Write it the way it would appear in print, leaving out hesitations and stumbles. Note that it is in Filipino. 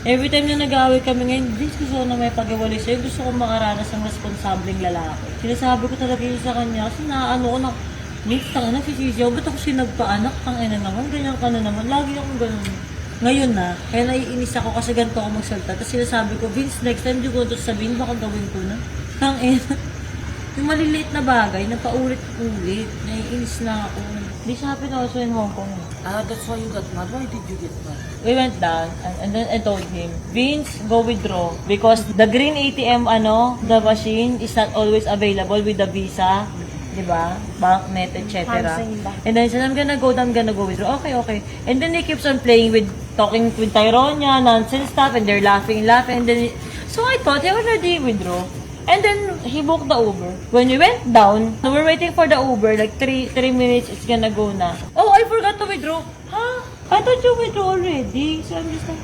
Every time na nag-aaway kami ngayon, Vince, gusto ko na may pag-iwalay sa'yo. Gusto ko makaranas ng responsableng lalaki. Sinasabi ko talaga yun sa kanya kasi naano ko na, Vince, tanga na, sisisi ako. Ba't ako sinagpaanak? Tangina naman, ganyan ka na naman. Lagi akong ganun. Ngayon na, kaya naiinis ako kasi ganito ako magsalita. Tapos sinasabi ko, Vince, next time di ko ito sabihin, baka gawin ko na. Tangina. Yung maliliit na bagay, na paulit-ulit. Naiinis na ako. This happened also in Hong Kong. That's why you got mad. Why did you get mad? We went down and then I told him, Vince, go withdraw. Because the green ATM, the machine is not always available with the Visa. Diba? Banknet, etc. And then he said, I'm gonna go withdraw. Okay. And then he keeps on playing with, talking with Tyronia, nonsense stuff, and they're laughing. And then, so I thought he already withdraw. And then, he booked the Uber. When we went down, we're waiting for the Uber, like 3 minutes, it's gonna go na. Oh, I forgot to withdraw. Huh? I thought you withdrew already. So I'm just like,